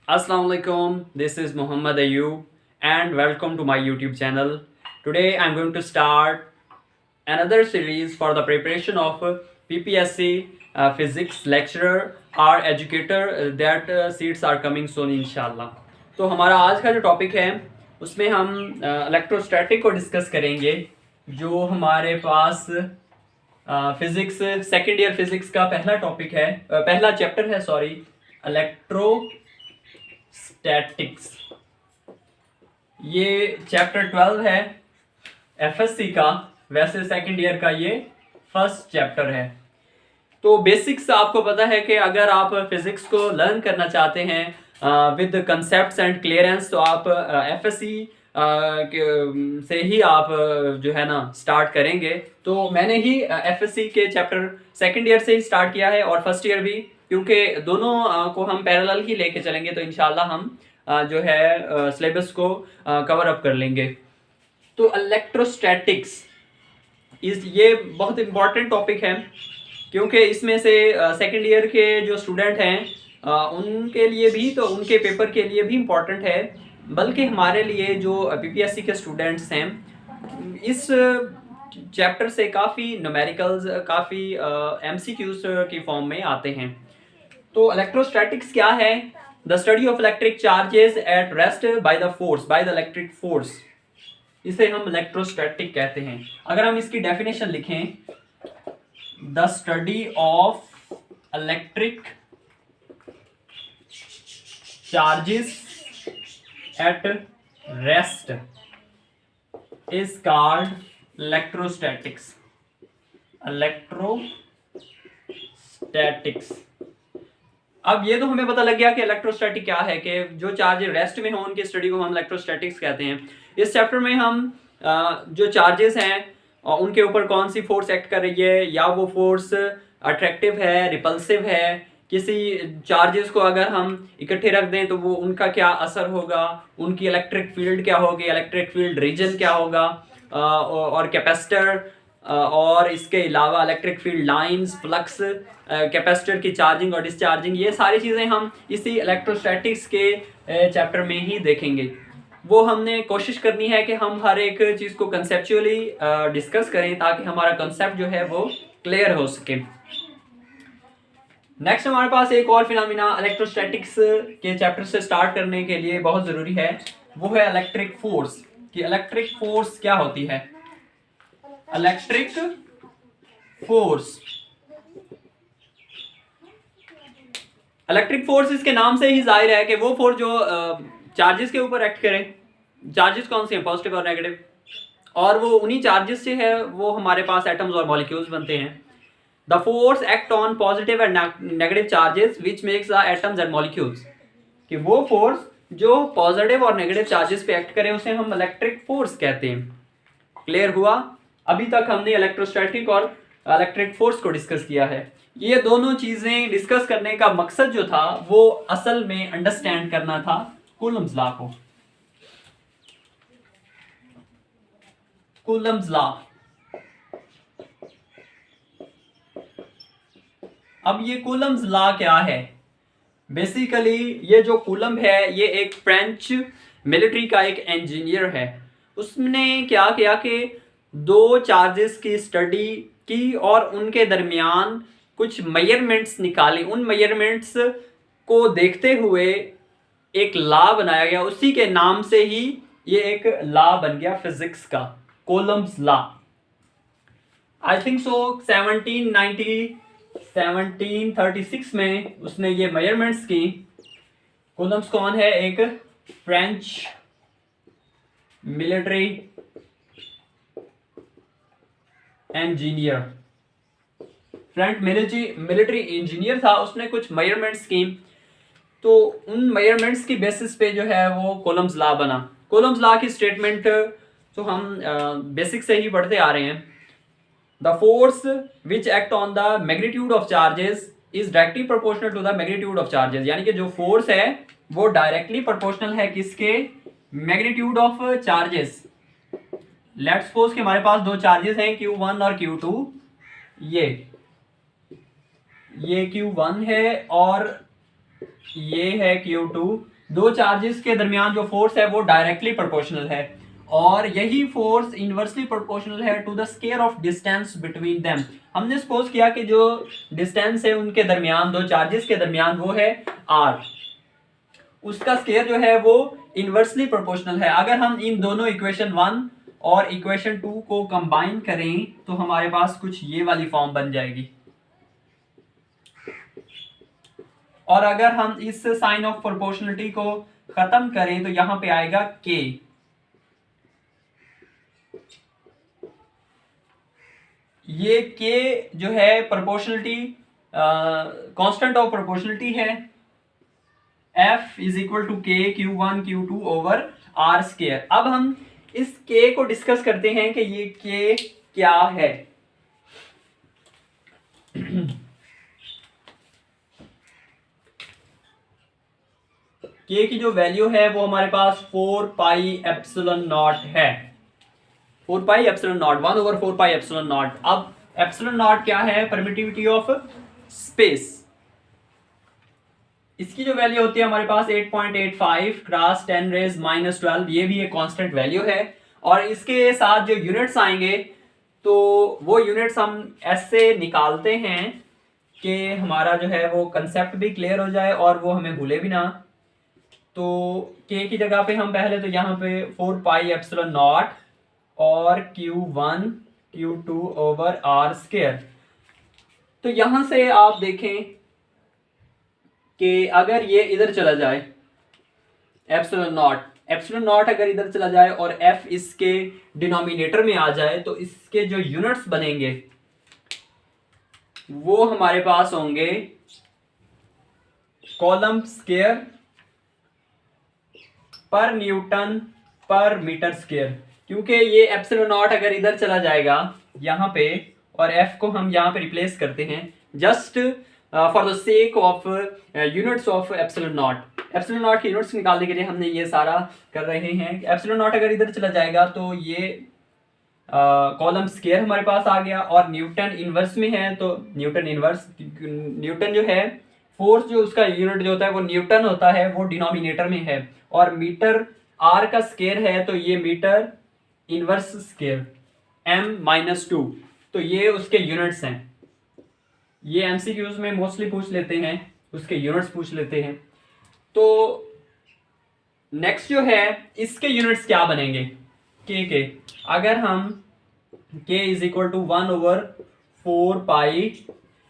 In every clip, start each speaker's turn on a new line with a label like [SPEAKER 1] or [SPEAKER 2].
[SPEAKER 1] Assalamu alaikum. This is Muhammad Ayub and welcome to my YouTube channel. Today I'm going to start another series for the preparation of PPSC physics lecturer or educator that seats are coming soon inshallah. तो हमारा आज का जो topic है उसमें हम electrostatic को discuss करेंगे जो हमारे पास फिजिक्स सेकेंड ईयर फिजिक्स का पहला टॉपिक है पहला चैप्टर है सॉरी इलेक्ट्रोस्टैटिक्स। ये चैप्टर 12 है एफएससी का, वैसे सेकेंड ईयर का ये फर्स्ट चैप्टर है। तो बेसिक्स आपको पता है कि अगर आप फिजिक्स को लर्न करना चाहते हैं विद कंसेप्ट्स एंड क्लियरेंस तो आप एफएससी से ही आप जो है ना स्टार्ट करेंगे। तो मैंने ही एफएससी के चैप्टर सेकेंड ईयर से ही स्टार्ट किया है और फर्स्ट ईयर भी, क्योंकि दोनों को हम पैरेलल ही लेके चलेंगे तो इंशाल्लाह हम जो है सिलेबस को कवर अप कर लेंगे। तो इलेक्ट्रोस्टैटिक्स ये बहुत इम्पॉर्टेंट टॉपिक है क्योंकि इसमें से सेकेंड ईयर के जो स्टूडेंट हैं उनके लिए भी, तो उनके पेपर के लिए भी इम्पॉर्टेंट है, बल्कि हमारे लिए जो पीपीएससी के स्टूडेंट्स हैं इस चैप्टर से काफ़ी न्यूमेरिकल्स, काफ़ी एमसीक्यूज की फॉर्म में आते हैं। तो इलेक्ट्रोस्टैटिक्स क्या है? The study of electric charges at rest by the force, by the electric force, इसे हम इलेक्ट्रोस्टैटिक कहते हैं। अगर हम इसकी डेफिनेशन लिखें, the study of electric charges at rest is called electrostatics. Electrostatics. अब ये तो हमें पता लग गया कि इलेक्ट्रोस्टैटिक क्या है, कि जो चार्ज रेस्ट में हो उनकी स्टडी को हम इलेक्ट्रोस्टैटिक्स कहते हैं। इस चैप्टर में हम जो चार्जेस हैं उनके ऊपर कौन सी फोर्स एक्ट कर रही है, या वो फोर्स अट्रैक्टिव है, रिपल्सिव है, किसी चार्जेस को अगर हम इकट्ठे रख दें तो वो उनका क्या असर होगा, उनकी इलेक्ट्रिक फील्ड क्या होगी, इलेक्ट्रिक फील्ड रीजन क्या होगा, और कैपेसिटर, और इसके अलावा electric field lines, flux, capacitor की चार्जिंग और डिस्चार्जिंग, ये सारी चीज़ें हम इसी इलेक्ट्रोस्टैटिक्स के चैप्टर में ही देखेंगे। वो हमने कोशिश करनी है कि हम हर एक चीज़ को कंसेप्चुअली डिस्कस करें ताकि हमारा कंसेप्ट जो है वो क्लियर हो सके। नेक्स्ट हमारे पास एक और फिनोमिना इलेक्ट्रोस्टैटिक्स के चैप्टर से स्टार्ट करने के लिए बहुत ज़रूरी है, वो है इलेक्ट्रिक फोर्स। कि इलेक्ट्रिक फोर्स क्या होती है? इलेक्ट्रिक फोर्स, इलेक्ट्रिक फोर्स इसके नाम से ही जाहिर है कि वो फोर्स जो चार्जेस के ऊपर एक्ट करें। चार्जेस कौन से हैं? पॉजिटिव और नेगेटिव, और वो उन्हीं चार्जेस से है वो हमारे पास एटम्स और मॉलिक्यूल्स बनते हैं। The force act on positive and negative charges which makes the atoms and molecules, कि वो फोर्स जो पॉजिटिव और नेगेटिव चार्जेस पे एक्ट करे उसे हम इलेक्ट्रिक फोर्स कहते हैं। क्लियर हुआ? अभी तक हमने इलेक्ट्रोस्टैटिक और इलेक्ट्रिक फोर्स को डिस्कस किया है। ये दोनों चीजें डिस्कस करने का मकसद जो था वो असल में अंडरस्टैंड करना था कूलम्स लॉ को। कूलम्स लॉ, अब ये कूलम्स लॉ क्या है? बेसिकली ये जो कूलम है ये एक फ्रेंच मिलिट्री का एक इंजीनियर है। उसने क्या किया कि दो चार्जेस की स्टडी की और उनके दरमियान कुछ मेजरमेंट्स निकाले। उन मेजरमेंट्स को देखते हुए एक लॉ बनाया गया, उसी के नाम से ही ये एक लॉ बन गया फिजिक्स का, Coulomb's law. I think so 1736 में उसने ये मेजरमेंट्स की। कूलम्स कौन है? एक French military engineer, French military engineer था। उसने कुछ मेजरमेंट्स की, तो उन मेजरमेंट्स की बेसिस पे जो है वो कूलम्स लॉ बना। कूलम्स लॉ की स्टेटमेंट तो हम बेसिक से ही पढ़ते आ रहे हैं। The force which act on the magnitude of charges is directly proportional to the magnitude of charges, यानी कि जो फोर्स है वो डायरेक्टली प्रोपोर्शनल है किसके? Magnitude of charges. Let's suppose कि हमारे पास दो चार्जेस हैं Q1 और Q2। ये Q1 है और ये है Q2। दो चार्जेस के दरमियान जो फोर्स है वो डायरेक्टली प्रोपोर्शनल है, और यही फोर्स इनवर्सली प्रोपोर्शनल है to the square of distance between them. हमने सपोज किया कि जो डिस्टेंस है उनके दरमियान, दो चार्जेस के दरमियान, वो है आर, उसका स्केयर जो है वो इनवर्सली प्रोपोर्शनल है। अगर हम इन दोनों इक्वेशन 1 और इक्वेशन 2 को कंबाइन करें तो हमारे पास कुछ ये वाली फॉर्म बन जाएगी, और अगर हम इस साइन ऑफ प्रोपोर्शनलिटी को खत्म करें तो यहां पे आएगा के। ये के जो है प्रोपोर्शनलिटी, कांस्टेंट ऑफ प्रोपोर्शनलिटी है। F इज इक्वल टू के Q1 Q2 over are square. अब हम इस के को डिस्कस करते हैं कि ये के क्या है। के की जो वैल्यू है वो हमारे पास 4 पाई एप्सिलॉन नॉट है, 4 pi epsilon not, 1 over 4 pi epsilon not. अब एप्सिलॉन नॉट क्या है? Permittivity of space. इसकी जो वैल्यू होती है हमारे पास 8.85 क्रॉस 10 रेज माइनस 12, ये भी एक कांस्टेंट वैल्यू है। और इसके साथ जो यूनिट्स आएंगे तो वो यूनिट्स हम ऐसे निकालते हैं कि हमारा जो है वो कंसेप्ट भी क्लियर हो जाए और वो हमें भूले भी ना। तो के की जगह पे हम पहले तो यहाँ पे 4 पाई एप्सिलॉन नॉट और Q1 Q2 over are square. तो यहां से आप देखें कि अगर ये इधर चला जाए एप्सिलॉन नॉट अगर इधर चला जाए और f इसके डिनोमिनेटर में आ जाए तो इसके जो यूनिट्स बनेंगे वो हमारे पास होंगे कॉलम स्क्वायर पर न्यूटन पर मीटर स्क्वायर। क्योंकि ये एप्सिलॉन नॉट अगर इधर चला जाएगा यहाँ पे और f को हम यहाँ पे रिप्लेस करते हैं just for the sake of units of epsilon naught की यूनिट्स निकालने के लिए हमने ये सारा कर रहे हैं। एप्सिलॉन नॉट अगर इधर चला जाएगा तो ये कॉलम स्क्वायर हमारे पास आ गया, और न्यूटन इनवर्स में है तो न्यूटन जो है फोर्स जो उसका यूनिट जो होता है वो न्यूटन होता है, वो डिनोमिनेटर में है। और मीटर आर का स्क्वायर है तो ये मीटर इनवर्स स्क्वायर m-2, तो ये उसके यूनिट्स हैं। ये एमसीक्यूज में मोस्टली पूछ लेते हैं, उसके यूनिट्स पूछ लेते हैं। तो नेक्स्ट जो है इसके यूनिट्स क्या बनेंगे के अगर हम k is equal to 1 over 4 pi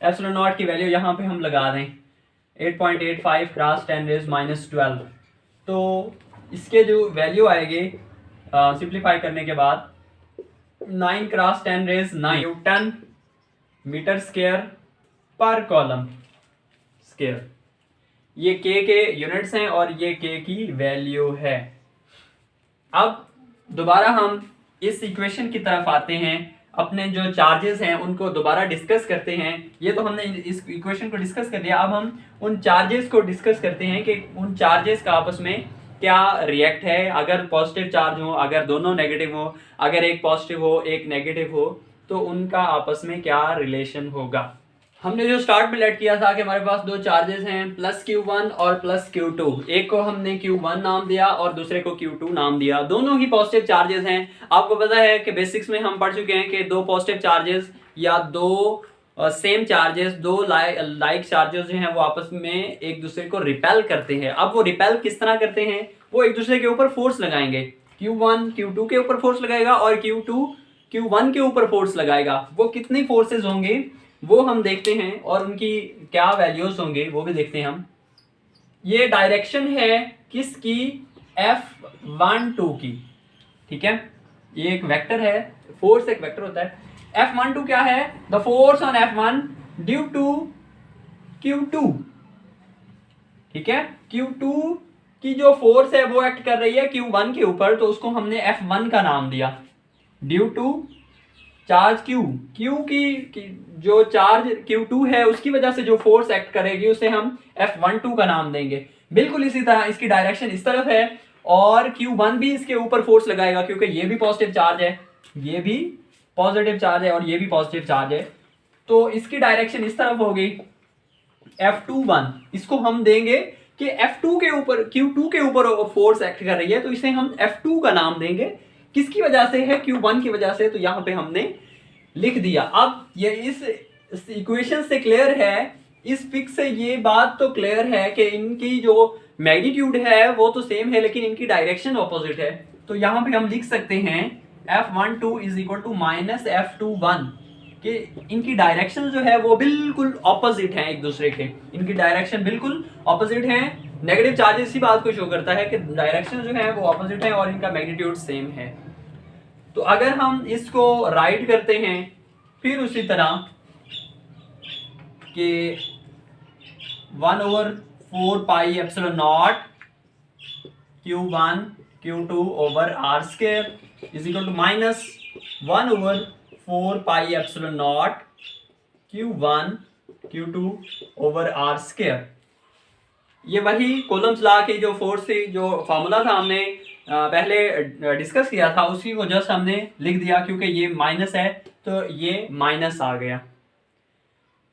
[SPEAKER 1] epsilon naught की वैल्यू यहाँ पे हम लगा दें 8.85 क्रॉस 10 रेज माइनस 12, तो इसके जो वैल्यू आएगी सिंप्लीफाई करने के बाद 9 cross 10 raise 9 newton metre square पर कॉलम स्क्वायर। ये के यूनिट्स हैं और ये के की वैल्यू है। अब दोबारा हम इस इक्वेशन की तरफ आते हैं, अपने जो चार्जेस हैं उनको दोबारा डिस्कस करते हैं। ये तो हमने इस इक्वेशन को डिस्कस कर लिया, अब हम उन चार्जेस को डिस्कस करते हैं कि उन चार्जेस का आपस में क्या रिएक्ट है। अगर पॉजिटिव चार्ज हो, अगर दोनों नेगेटिव हो, अगर एक पॉजिटिव हो एक नेगेटिव हो, तो उनका आपस में क्या रिलेशन होगा। हमने जो स्टार्ट में लेट किया था कि हमारे पास दो चार्जेस हैं प्लस Q1 और प्लस Q2, एक को हमने Q1 नाम दिया और दूसरे को Q2 नाम दिया, दोनों ही पॉजिटिव चार्जेस हैं। आपको पता है कि बेसिक्स में हम पढ़ चुके हैं कि दो पॉजिटिव चार्जेस या दो सेम चार्जेस, दो लाइक चार्जेस जो हैं वो आपस में एक दूसरे को रिपेल करते हैं। अब वो रिपेल किस तरह करते हैं? वो एक दूसरे के ऊपर फोर्स लगाएंगे, Q1 Q2 के ऊपर फोर्स लगाएगा और Q2 Q1 के ऊपर फोर्स लगाएगा। वो कितनी फोर्सेस होंगे वो हम देखते हैं और उनकी क्या वैल्यूज होंगे वो भी देखते हैं हम। ये डायरेक्शन है किसकी? F12 की, ठीक है। ये एक वेक्टर है, फोर्स एक वेक्टर होता है। F12 क्या है? The force on F1 due to Q2, ठीक है। Q2 की जो फोर्स है वो एक्ट कर रही है Q1 के ऊपर, तो उसको हमने F1 का नाम दिया ड्यू टू चार्ज Q की जो चार्ज Q2 है उसकी वजह से जो फोर्स एक्ट करेगी उसे हम F12 का नाम देंगे। बिल्कुल इसी तरह इसकी डायरेक्शन इस तरफ है और Q1 भी इसके ऊपर फोर्स लगाएगा क्योंकि ये भी पॉजिटिव चार्ज है, ये भी पॉजिटिव चार्ज है और ये भी पॉजिटिव चार्ज है, तो इसकी डायरेक्शन इस तरफ होगी F21। इसको हम देंगे कि F2 के ऊपर Q2 के ऊपर फोर्स एक्ट कर रही है, तो इसे हम F2 का नाम देंगे। किसकी वजह से है? Q1 की वजह से। तो यहाँ पे हमने लिख दिया। अब ये इस इक्वेशन से क्लियर है, इस फिक्स से ये बात तो क्लियर है कि इनकी जो मैग्नीट्यूड है वो तो सेम है, लेकिन इनकी डायरेक्शन ऑपोजिट है। तो यहाँ पे हम लिख सकते हैं F12 is equal to minus F21, कि इनकी डायरेक्शन जो है वो बिल्कुल ऑपोजिट है एक दूसरे के। इनकी डायरेक्शन बिल्कुल ऑपोजिट है। नेगेटिव चार्ज इसी बात को शो करता है कि डायरेक्शन जो है वो ऑपोजिट है और इनका मैग्नीट्यूड सेम है। तो अगर हम इसको राइट करते हैं फिर उसी तरह कि 1/4 pi epsilon naught Q1 Q2 over R square is equal to minus 1/4 pi epsilon naught Q1 Q2 over R square. ये वही कूलम्स लॉ की जो फोर्स थी, जो फॉर्मूला था हमने पहले डिस्कस किया था, उसी को जस्ट हमने लिख दिया, क्योंकि ये माइनस है तो ये माइनस आ गया।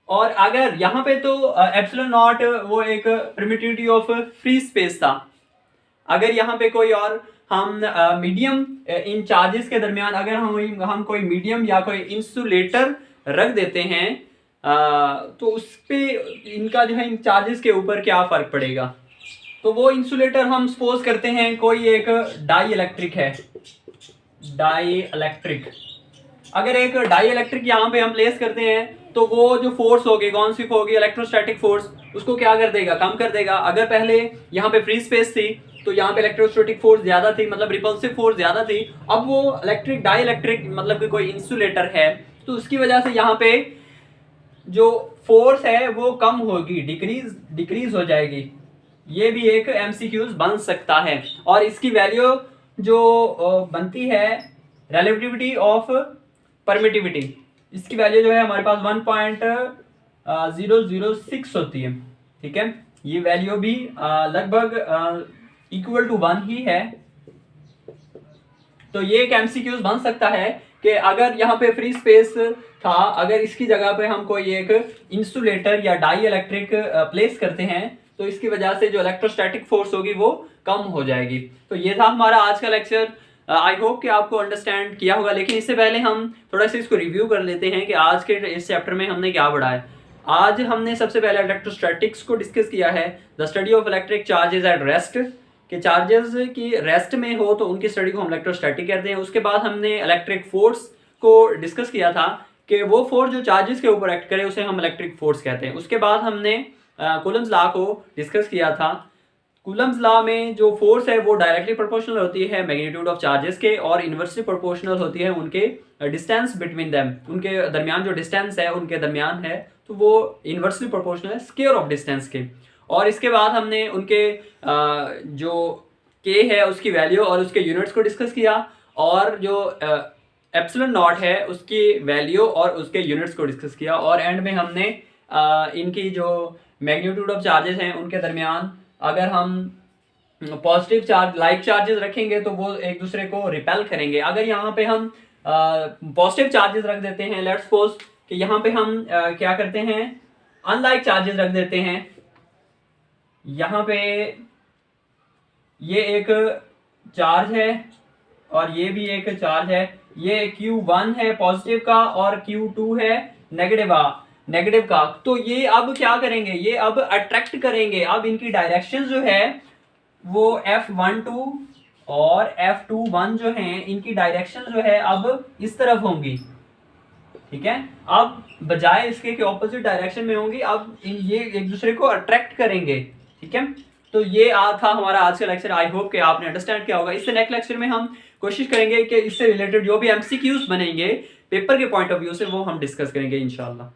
[SPEAKER 1] और अगर यहाँ पे तो एप्सिलॉन नॉट वो एक परमिटिविटी ऑफ फ्री स्पेस था। अगर यहाँ पे कोई और हम मीडियम इन चार्जेस के दरमियान अगर हम कोई मीडियम या कोई इंसुलेटर रख देते हैं तो उस पे इनका जो है इन चार्जेस के ऊपर क्या फर्क पड़ेगा। तो वो इंसुलेटर हम सपोज करते हैं कोई एक डाई इलेक्ट्रिक है, डाई इलेक्ट्रिक। अगर एक डाई इलेक्ट्रिक यहाँ पे हम प्लेस करते हैं तो वो जो फोर्स होगी, कौन सी होगी? इलेक्ट्रोस्टैटिक फोर्स, उसको क्या कर देगा? कम कर देगा। अगर पहले यहाँ पे फ्री स्पेस थी तो यहाँ पे इलेक्ट्रोस्टैटिक फोर्स ज्यादा थी, मतलब रिपल्सिव फोर्स ज्यादा थी। अब वो इलेक्ट्रिक डाई इलेक्ट्रिक मतलब कि कोई इंसुलेटर है, तो उसकी वजह से यहाँ पे जो फोर्स है वो कम होगी, डिक्रीज हो जाएगी। ये भी एक MCQs बन सकता है। और इसकी वैल्यू जो बनती है रिलेटिविटी ऑफ परमिटिविटी, इसकी वैल्यू जो है हमारे पास 1.006 होती है। ठीक है, ये वैल्यू भी लगभग इक्वल टू 1 ही है। तो ये एक MCQs बन सकता है कि अगर यहाँ पे फ्री स्पेस था, अगर इसकी जगह पे हम कोई एक इंसुलेटर या डाई इलेक्ट्रिक प्लेस करते हैं तो इसकी वजह से जो इलेक्ट्रोस्टैटिक फोर्स होगी वो कम हो जाएगी। तो ये था हमारा आज का लेक्चर। आई होप कि आपको अंडरस्टैंड किया होगा। लेकिन इससे पहले हम थोड़ा सा इसको रिव्यू कर लेते हैं कि आज के इस चैप्टर में हमने क्या पढ़ा है। आज हमने सबसे पहले इलेक्ट्रोस्टैटिक्स को डिस्कस किया है, the study of electric charges at rest, कि चार्जेस की रेस्ट में हो तो उनकी स्टडी को हम इलेक्ट्रोस्टैटिक कहते हैं। उसके बाद हमने इलेक्ट्रिक फोर्स को डिस्कस किया था कि वो फोर्स जो चार्जेस के ऊपर एक्ट करे उसे हम इलेक्ट्रिक फोर्स कहते हैं। उसके बाद हमने कूलम्स लॉ को डिस्कस किया था। कूलम्स लॉ में जो फोर्स है वो डायरेक्टली प्रोपोर्शनल होती है मैग्नीट्यूड ऑफ चार्जेस के, और इनवर्सली प्रोपोर्शनल होती है उनके डिस्टेंस बिटवीन देम, उनके दरमियान जो डिस्टेंस है उनके दरमियान है, तो वो इनवर्सली प्रोपोर्शनल है स्क्वायर ऑफ डिस्टेंस के। और इसके बाद हमने उनके जो के है उसकी वैल्यू और उसके यूनिट्स को डिस्कस किया, और जो एप्सिलॉन नॉट है उसकी वैल्यू और उसके यूनिट्स को डिस्कस किया, और एंड में हमने इनकी जो मैग्नीट्यूड ऑफ चार्जेस हैं उनके दरमियान अगर हम पॉजिटिव चार्ज लाइक चार्जेस रखेंगे तो वो एक दूसरे को रिपेल करेंगे। अगर यहाँ पे हम पॉजिटिव चार्जेस रख देते हैं, लेट्स सपोज कि यहाँ पे हम क्या करते हैं, अनलाइक चार्जेस रख देते हैं। यहाँ पे ये एक चार्ज है और ये भी एक चार्ज है, ये Q1 है पॉजिटिव का और Q2 है नेगेटिव का। तो ये अब क्या करेंगे, ये अब अट्रैक्ट करेंगे। अब इनकी डायरेक्शन जो है वो F12 और F21 जो हैं इनकी डायरेक्शन जो है अब इस तरफ होंगी। ठीक है, अब बजाय इसके कि ऑपोजिट डायरेक्शन में होंगी, अब ये एक दूसरे को अट्रैक्ट करेंगे। ठीक है, तो ये था हमारा आज का लेक्चर। आई होप कि आपने अंडरस्टैंड किया होगा। इससे नेक्स्ट लेक्चर में हम कोशिश करेंगे कि इससे रिलेटेड जो भी MCQs बनेंगे पेपर के पॉइंट ऑफ व्यू से वो हम डिस्कस करेंगे इंशाल्लाह।